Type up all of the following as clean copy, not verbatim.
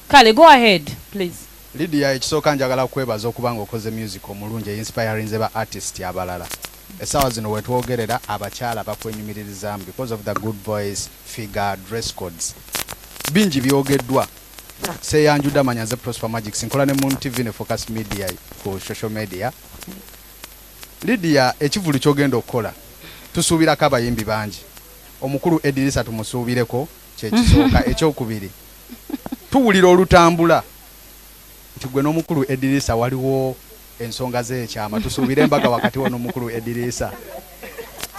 Kale, go ahead, please. Lydia, ekisooka njagala kwebaza okubanga okoze music omulungi inspiring ba artist abalala. Essaawa zino wetwogerera abakyala bakwenyumiririzamu because of the good voice, figure, dress codes. Bingi byogeddwa. Seyanjuda manyaze Prosper Magic nkola ne mu TV ne Focus Media ku social media. Lydia, ekivulu kyogenda okukola tusuubirako abayimbi bangi. Omukulu Edirisa tumusuubireko kyekisooka ekyokubiri. Tuwulira olutambula. Tugwe n'omukulu Edirisa waliwo ensonga z'ekyama tusuubire embaga wakati wo n'omukulu Edirisa.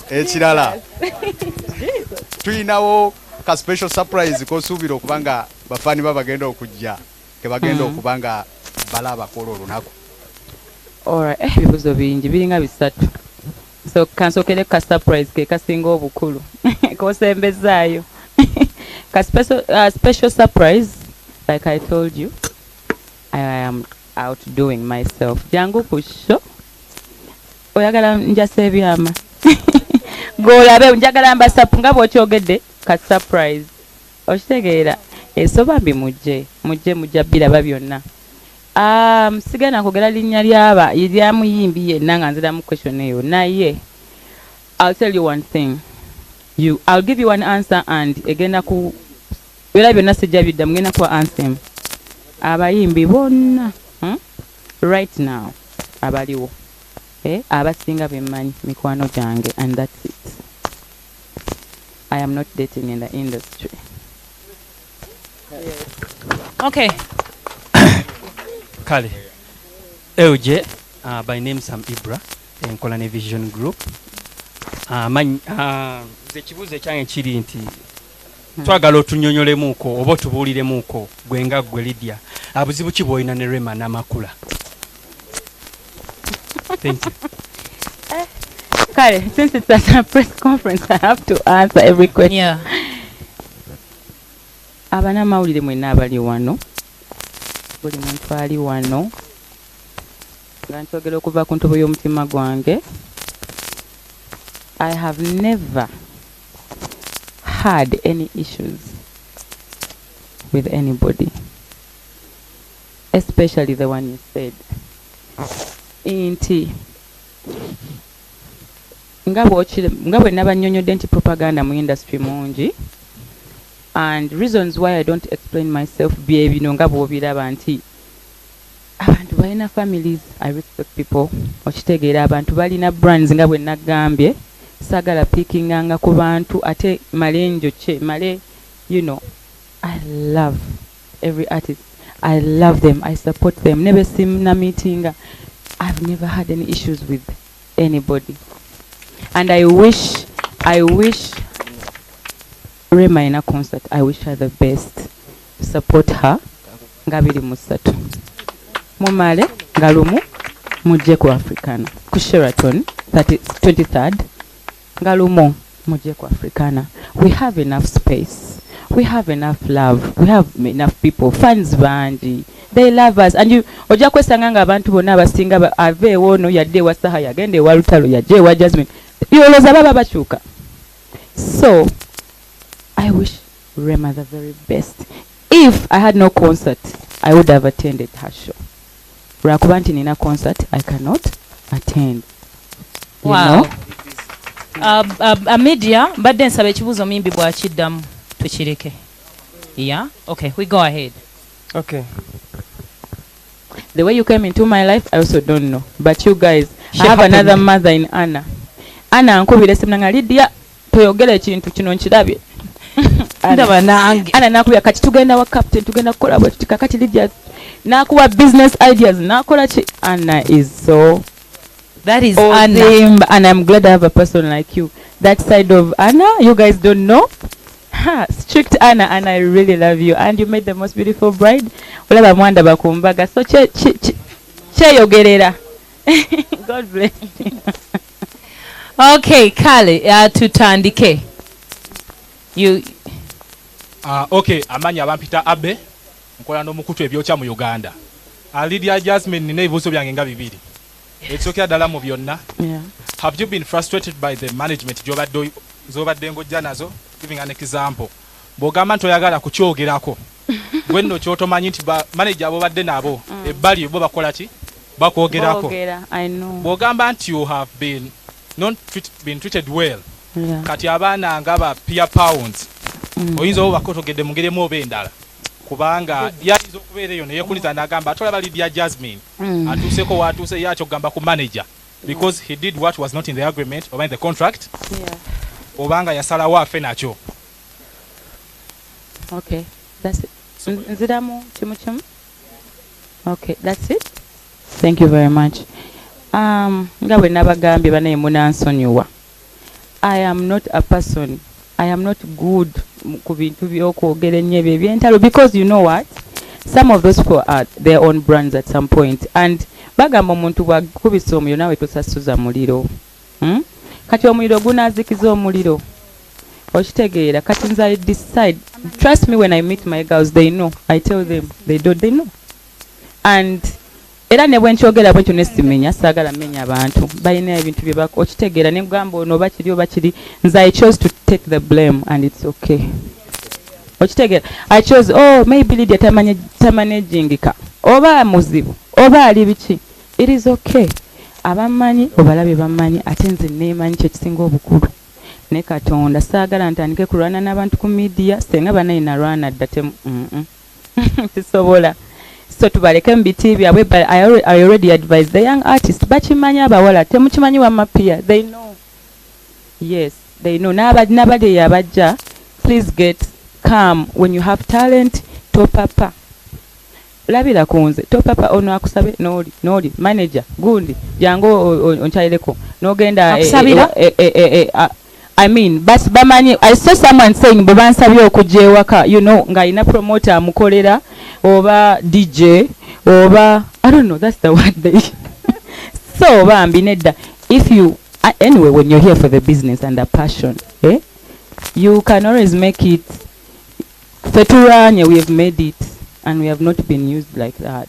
Ekirala. Tuyinawo ka special surprise kosuubira okubanga bafani bagenda okujja ke bagenda okubanga balaba kola olunaku. Alright, bibuzo bingi biringa bisatu. So kansokere ka surprise ke kasinga obukulu. Kosembezaayo. Ka special surprise, like I told you, I am outdoing myself. Jangu kusho. Oyagala njase ebyama. Golabe njagala mbasapu nga bw'okyogedde ka surprise. Okitegeera esoba mbi mujje biraba byonna. Sigana kugera linnya lyaba eryamuyimbi yenna nga nziramu question eyo naye. I'll tell you one thing. I'll give you an answer and egenda ku era byonna sijja bidda mugenda kuwa answer. Abayimbi bonna right now abaliwo abasinga bemmanyi mikwano gyange and that's it. I am not dating in the industry. Yes. Okay. Kale. Euje, by name Sam Ibra, nkola ne Vision Group. Ze kibuuzo kyange kiri nti twagala otunyonyolemuuko oba otubuuliremuuko gwenga gwe Lydia. Abuzibu ki bw'olina ne Rema Namakula? Thank you. Kale, since it's a press conference, I have to answer every question. Yeah. Abana mawulire mwenna abali wano. Buli muntu ali wano. Nga nkyogera okuva ku ntobo y'omutima gwange. I have never had any issues with anybody. Especially the one you said. Inti. Nga bwe nabanyonyodde nti propaganda mu industry mungi. And reasons why I don't explain myself bye bino nga bw'obiraba nti abantu balina families. I respect people. Okitegeera abantu balina brands nga bwe nagambye. Sagala pikinganga ku bantu ate malenjo che male, you know. I love every artist. I love them. I support them. Never seen na meeting. I've never had any issues with anybody. And I wish Rema in a concert. I wish her the best. Support her. Ngabiri musatu. Mumale ngalumu mujje ku Africana. Ku Sheraton 23rd. Ngalumu mujje ku Africana. We have enough space. We have enough love. We have enough people. Fans banji. They love us. And you oja kwesanga nga abantu bonna abasinga aveewo no yadde wa saha yagende wa lutalo yajje wa JAZMINE. Yoloza baba bachuka. So I wish Rema the very best. If I had no concert, I would have attended her show. Rakubanti nina concert, I cannot attend. Wow. A media, but then sabe chibuzo mimbi bwachiddamu tukireke. Yeah? Okay, we go ahead. Okay. The way you came into my life, I also don't know. But you guys, I have another mother in Anna. Anna nkubire semnanga Lydia toyogera ekintu kino nkirabye. Ndaba nange. Anna nakubya kati tugenda wa captain tugenda kukola bwe tutikakati Lydia nakuwa business ideas nakola chi. Anna is so that is awesome. Anna. And I'm glad I have a person like you. That side of Anna, you guys don't know. Strict Anna, and I really love you. And you made the most beautiful bride. Ulaba mwanda bakumbaga. So che yogerera. God bless you. Okay, Kale, tutandike. You okay, amanya abampita abe nkola n'omukutu ebyokya mu Uganda. Lydia JAZMINE nina ebibuuzo byange nga bibiri. Ekyoka ddala mu byonna. Yeah. Have you been frustrated by the management zobadde ng'ojja nazo? Giving an example. Bw'ogamba nti oyagala kukyogerako gwe nno kyotomanyi nti manager abo badde nabo ebbali bo bakola ki bakwogerako bw'ogamba nti you have been treated well kati abaana nga ba peer pounds oyinza oba bakotogedde mugeremu oba endala kubanga yayinza okubeera eyo neyeekuliza n'agamba atolaba Lydia Jasmine atuuseko waatuuse yakyo kugamba ku manager because he did what was not in the agreement oba in the contract obanga yasalawo afe nakyo. Okay, that's it. Nziramu kimu kimu. Okay, that's it. Thank you very much. Nga bwe nabagambye banaye munansonyiwa. I am not a person. I am not good ku bintu by'okwogera ennyo ebyo eby'entalo because you know what? Some of those people are their own brands at some point and bagamba omuntu bwakubisa omuliro nawe tosasuza muliro. Kati omuliro gunaazikiza omuliro. Okitegeera kati nze I decide. Trust me when I meet my girls, they know. I tell them, they know. And era ne bwe nkyogera bwe tunesimenya saagala menya abantu balina ebintu bye okitegeera ne gamba ono oba kiri nze I chose to take the blame and it's okay. Okitegeera I chose maybe Lydia tamanagingika oba muzibu oba ali biki it is okay. Abamanyi obalabe bamanyi ate nze neemanyi kyekisinga obukulu ne Katonda saagala ntandike kulwana n'abantu ku media senga banayi nalwana dda sisobola. So tubaleke mbiti byabwe but I already advised the young artists bakimanyi abawala temukimanyi wa mapia they know. Yes, they know. Nabade yabajja please get calm when you have talent topapa labira kunze topapa ono akusabe noli manager gundi jango onchaireko nogenda I mean bas bamanyi I saw someone saying babansabye okujja ewaka you know nga ina promoter amukolera oba DJ oba I don't know that's the word they so bambi nedda if you anyway when you're here for the business and the passion you can always make it feturanye we have made it and we have not been used like that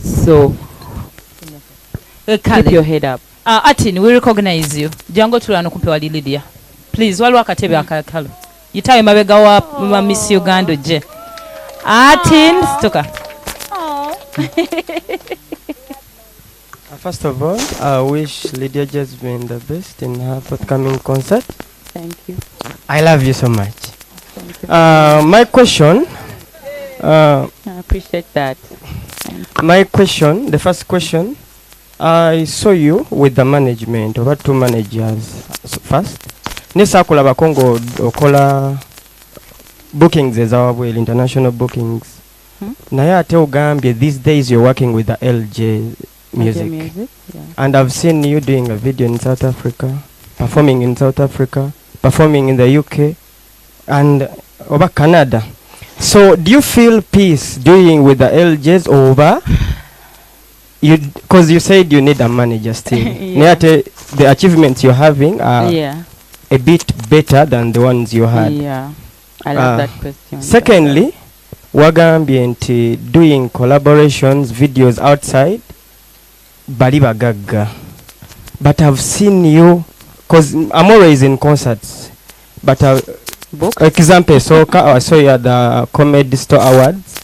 so keep your head up. Atin we recognize you jango tulano kupewa Lydia please waliwo akatebe akakalo yitawe mabega wa Miss Uganda je Atin stoka. First of all, I wish Lydia Jasmine the best in her forthcoming concert. Thank you. I love you so much. Thank you. My question. I appreciate that. My question, the first question, I saw you with the management, over 2 managers first. Nisa kulaba Kongo okola bookings ezawabwele, international bookings. Naye ate ogambye these days you're working with the LJ music. Yeah. And I've seen you doing a video in South Africa, performing in South Africa, performing in the UK and over Canada. So do you feel peace doing with the LJs over you, because you said you need a manager still? Yeah. The achievements you're having are a bit better than the ones you had. Yeah, I love that question. Secondly, wagambye nti doing collaborations, videos outside, bali bagagga. But I've seen you, because I'm always in concerts, but example, I saw you at the Comedy Store Awards.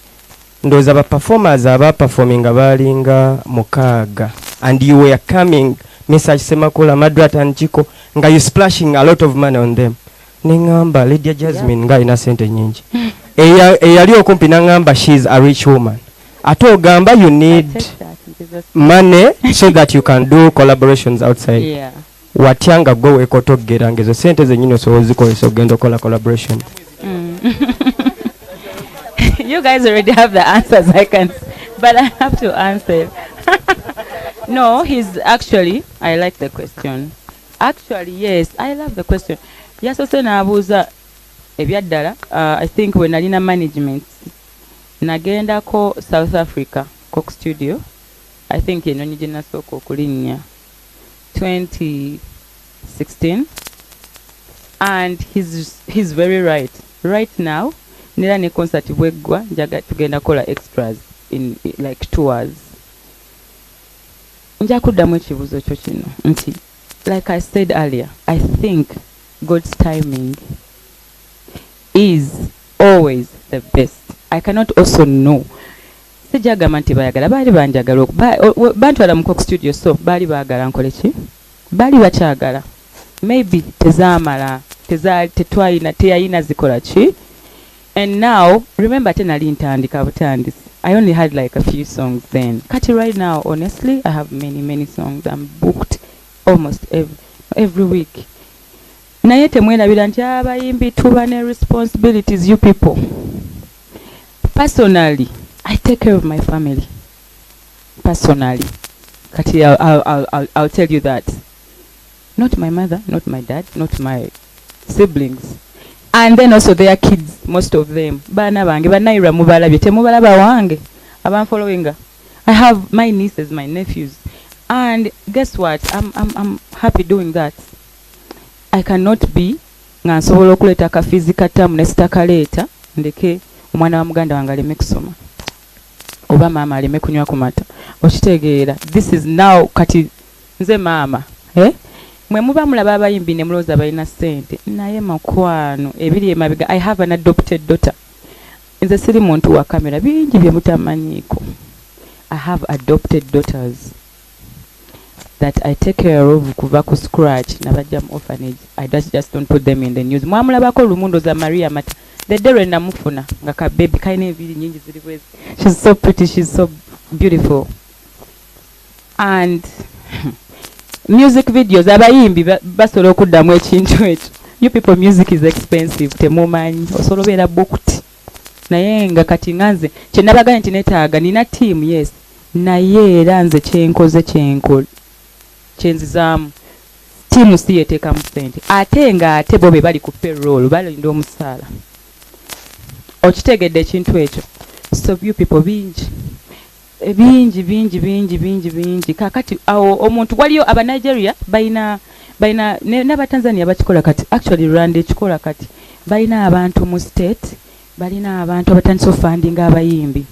Those are performers performing abalinga mukaga, and you were coming message Namakula, Madrat and Chico, nga you splashing a lot of money on them. Ningamba Lydia Jasmine nga ina sente nyingi. Eyali okumpi nangamba she's a rich woman. Ato gamba you need money so that you can do collaborations outside. Yeah. Watyanga go ekotogera ngezo sente zenyino so zikozesa ogenda kola collaboration. You guys already have the answers but I have to answer. No, he's actually, I like the question. Actually, yes, I love the question. Yes, also nabuza ebyaddala. I think when alina management nagenda ko South Africa Coke Studio. I think eno njina soko kulinya 2016, and he's very right. Right now, nira ne concert bwegwa njaga tugenda kola extras in like tours. Nja kuddamu ekibuzo kyo kino nti like I said earlier, I think God's timing is always the best. I cannot also know. Sijagamba nti bayagala baali banjagala bantwala mu Coke Studio, so baali baagala nkole ki, baali bakyagala, maybe tezaamala teyayina zikola ki. And now remember ate nali ntandika butandisi, I only had like a few songs then. Kati right now honestly I have many songs. I'm booked almost every week. Naye temwerabira nti abayimbi tuba ne responsibilities, you people. Personally I take care of my family. Personally. Kati I'll tell you that. Not my mother, not my dad, not my siblings. And then also their kids, most of them. Bana bange, banaira mubalabye, temubalaba wange. I'm following. I have my nieces, my nephews. And guess what? I'm happy doing that. I cannot be nga nsobola okuleta ka physical term nesitakaleeta ndeke omwana wa muganda wange aleme kusoma oba maama aleme kunywa ku mata. Okitegeera, this is now kati nze maama mwe muba mulaba abayimbi ne mulooza balina ssente, naye makwano ebiri emabega. I have an adopted daughter. Nze siri muntu wa kamera, bingi bye mutamanyiiko. I have adopted daughters that I take care of kuva ku scratch nabajja mu orphanage. I just don't put them in the news. Mwamulabako Lumundo za Maria Mata. The day when namufuna nga ka baby kaine ebiri nyingi ziri bwezi. She's so pretty, she's so beautiful. And music videos abayimbi basobola okuddamu ekintu ekyo. You people, music is expensive, temumanyi osobola obeera booked. Naye nga kati nganze kyenabaganya nti netaaga nina team, yes, naye era nze kyenzizaamu team si yeteekamu ssente ate nga ate bo be bali ku payroll balinda omusaala. Okitegedde ekintu ekyo. So you people bingi kakati awo omuntu waliyo aba Nigeria bayina n'abatanzania bakikola kati, actually Rwanda ekikola kati bayina abantu mu state, balina abantu abatandise funding abayimbi.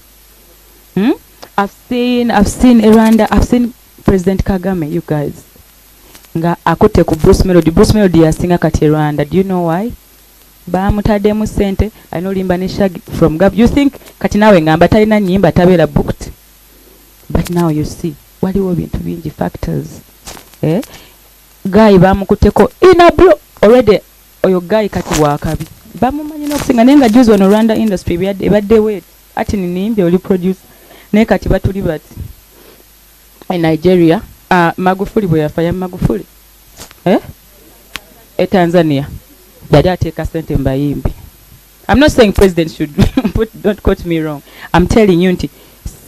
I've seen Rwanda, I've seen President Kagame, you guys, nga akote ku Bruce Melody yasinga kati Rwanda. Do you know why? Bamutaddemu ssente anolimba ne Shaggy from Gab. You think kati nawe ngamba talina nyimba tabeera booked, but now you see waliwo bintu bingi factors. Guy bamukuteko ina bro already, oyo guy kati wakabi bamumanyi n'okusinga naye nga juzi wano Rwanda industry ebadde wet ati ninimbi oli produce naye kati batuli bati Nigeria. Magufuli bwe yafa ya Magufuli Tanzania yali ateeka ssente mbayimbi. I'm not saying president should don't quote me wrong. I'm telling you nti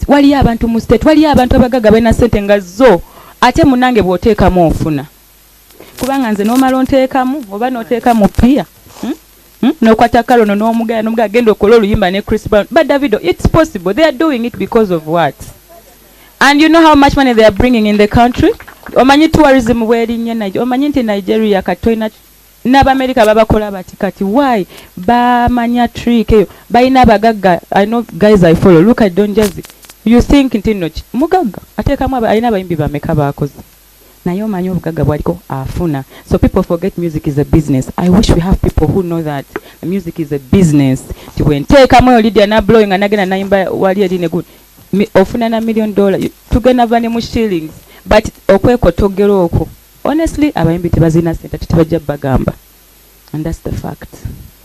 waliyo abantu mu state, waliyo abantu abagaga balina ssente nga zo ate munange bw'oteekamu ofuna. Kubanga nze n'omala onteekamu oba n'oteekamu pia n'okwata kalono n'omugaya agenda okola oluyimba ne Chris Brown. But Davido, it's possible. They are doing it because of what? And you know how much money they are bringing in the country? Omanyi tourism werinye Nigeria. Omanyi nti Nigeria katoina n'Amerika babakola bati kati. Why? Bamanya trick eyo. Bayina abagagga. I know guys I follow. Look at Don Jazzy. You think nti no mugagga ateekamu ayina abayimbi bameka bakoze. Naye omanyi obugagga bwaliko afuna. So people forget music is a business. I wish we have people who know that music is a business. Tiwenteekamu nyo-LYDIA na blowing anagenda nayimba wali edine good. Ofuna na $1 million tugenda vane mu shillings, but okwekotogera okwo honestly abayimbi tebazina ssente tebajja bagamba, and that's the fact.